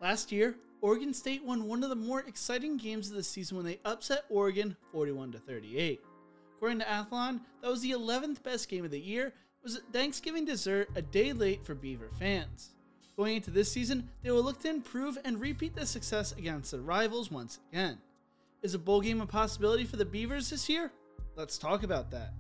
Last year, Oregon State won one of the more exciting games of the season when they upset Oregon 41-38. According to Athlon, that was the 11th best game of the year. It was Thanksgiving dessert a day late for Beaver fans. Going into this season, they will look to improve and repeat the success against their rivals once again. Is a bowl game a possibility for the Beavers this year? Let's talk about that.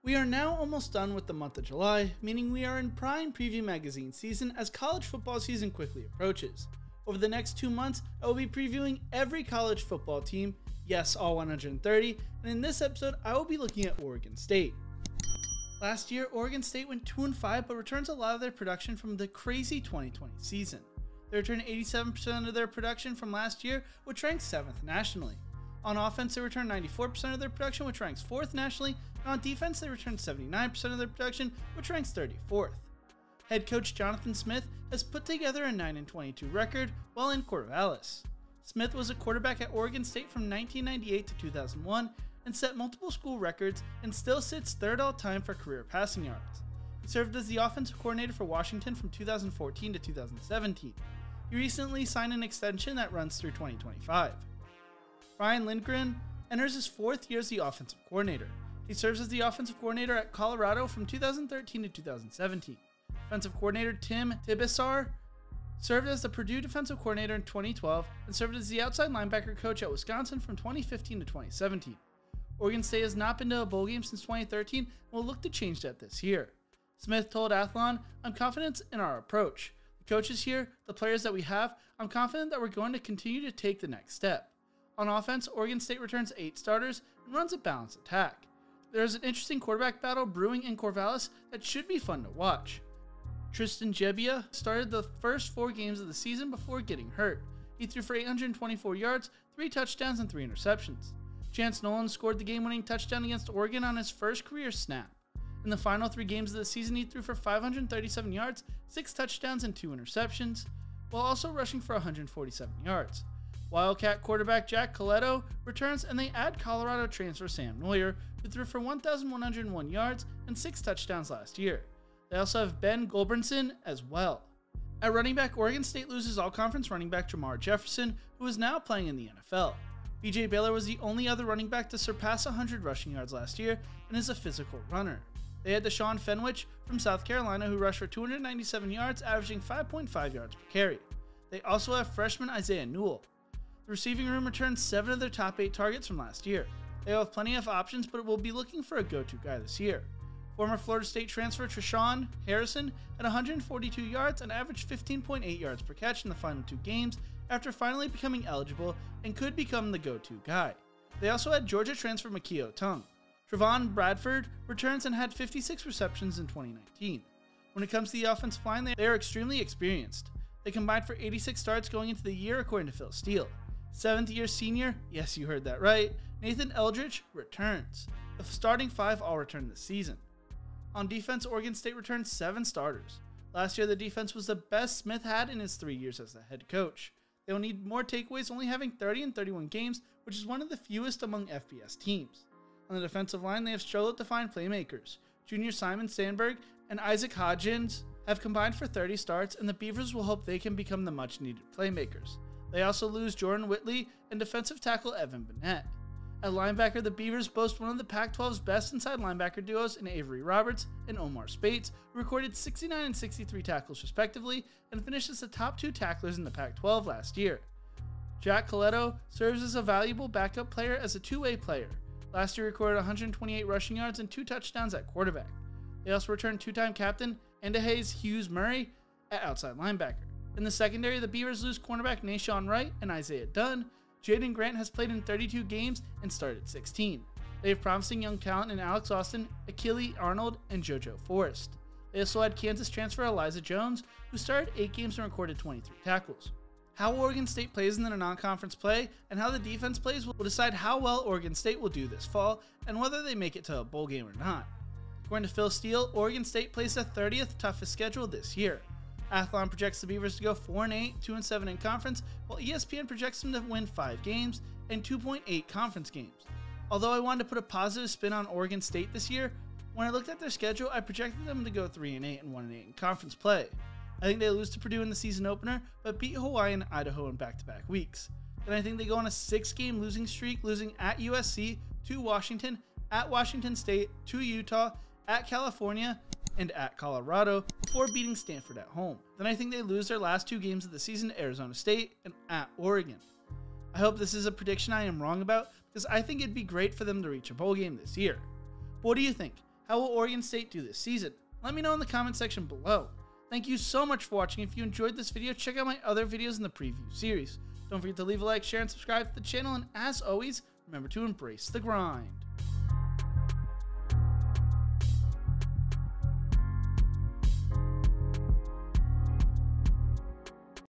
We are now almost done with the month of July, meaning we are in prime preview magazine season as college football season quickly approaches. Over the next 2 months, I will be previewing every college football team, yes, all 130, and in this episode, I will be looking at Oregon State. Last year, Oregon State went 2-5, but returns a lot of their production from the crazy 2020 season. They returned 87% of their production from last year, which ranks 7th nationally. On offense, they returned 94% of their production, which ranks 4th nationally, and on defense, they returned 79% of their production, which ranks 34th. Head coach Jonathan Smith has put together a 9-22 record while in Corvallis. Smith was a quarterback at Oregon State from 1998 to 2001 and set multiple school records and still sits 3rd all-time for career passing yards. He served as the offensive coordinator for Washington from 2014 to 2017. He recently signed an extension that runs through 2025. Ryan Lindgren enters his 4th year as the offensive coordinator. He serves as the offensive coordinator at Colorado from 2013 to 2017. Defensive coordinator Tim Tibesar served as the Purdue defensive coordinator in 2012 and served as the outside linebacker coach at Wisconsin from 2015 to 2017. Oregon State has not been to a bowl game since 2013 and will look to change that this year. Smith told Athlon, "I'm confident in our approach. The coaches here, the players that we have, I'm confident that we're going to continue to take the next step." On offense, Oregon State returns 8 starters and runs a balanced attack. There is an interesting quarterback battle brewing in Corvallis that should be fun to watch. Tristan Jebia started the first 4 games of the season before getting hurt. He threw for 824 yards, 3 touchdowns, and 3 interceptions. Chance Nolan scored the game-winning touchdown against Oregon on his first career snap. In the final 3 games of the season, he threw for 537 yards, 6 touchdowns, and 2 interceptions, while also rushing for 147 yards. Wildcat quarterback Jack Coletto returns and they add Colorado transfer Sam Neuer, who threw for 1,101 yards and 6 touchdowns last year. They also have Ben Gulbranson as well. At running back, Oregon State loses all-conference running back Jamar Jefferson, who is now playing in the NFL. BJ Baylor was the only other running back to surpass 100 rushing yards last year and is a physical runner. They had Deshaun Fenwich from South Carolina, who rushed for 297 yards, averaging 5.5 yards per carry. They also have freshman Isaiah Newell. The receiving room returned 7 of their top 8 targets from last year. They will have plenty of options, but will be looking for a go-to guy this year. Former Florida State transfer Trishan Harrison had 142 yards and averaged 15.8 yards per catch in the final 2 games after finally becoming eligible and could become the go-to guy. They also had Georgia transfer Makio Tung. Trevon Bradford returns and had 56 receptions in 2019. When it comes to the offensive line, they are extremely experienced. They combined for 86 starts going into the year according to Phil Steele. 7th-year senior, yes, you heard that right, Nathan Eldridge returns. The starting 5 all returned this season. On defense, Oregon State returned 7 starters. Last year, the defense was the best Smith had in his 3 years as the head coach. They will need more takeaways, only having 30 in 31 games, which is one of the fewest among FBS teams. On the defensive line, they have struggled to find playmakers. Junior Simon Sandberg and Isaac Hodgins have combined for 30 starts, and the Beavers will hope they can become the much-needed playmakers. They also lose Jordan Whitley and defensive tackle Evan Burnett. At linebacker, the Beavers boast one of the Pac-12's best inside linebacker duos in Avery Roberts and Omar Spates, who recorded 69 and 63 tackles respectively and finished as the top 2 tacklers in the Pac-12 last year. Jack Coletto serves as a valuable backup player as a two-way player. Last year recorded 128 rushing yards and 2 touchdowns at quarterback. They also returned 2-time captain Endahaze Hughes Murray at outside linebacker. In the secondary, the Beavers lose cornerback Nashawn Wright and Isaiah Dunn. Jaden Grant has played in 32 games and started 16. They have promising young talent in Alex Austin, Achille Arnold, and JoJo Forrest. They also had Kansas transfer Eliza Jones, who started 8 games and recorded 23 tackles. How Oregon State plays in the non-conference play and how the defense plays will decide how well Oregon State will do this fall and whether they make it to a bowl game or not. According to Phil Steele, Oregon State plays the 30th toughest schedule this year. Athlon projects the Beavers to go 4-8, 2-7 in conference, while ESPN projects them to win 5 games and 2.8 conference games. Although I wanted to put a positive spin on Oregon State this year, when I looked at their schedule, I projected them to go 3-8 and 1-8 in conference play. I think they lose to Purdue in the season opener, but beat Hawaii and Idaho in back-to-back weeks. Then I think they go on a 6-game losing streak, losing at USC, to Washington, at Washington State, to Utah, at California, and at Colorado, before beating Stanford at home. Then I think they lose their last 2 games of the season to Arizona State and at Oregon. I hope this is a prediction I am wrong about, because I think it'd be great for them to reach a bowl game this year. But what do you think? How will Oregon State do this season? Let me know in the comment section below. Thank you so much for watching. If you enjoyed this video, check out my other videos in the preview series. Don't forget to leave a like, share, and subscribe to the channel, and as always, remember to embrace the grind.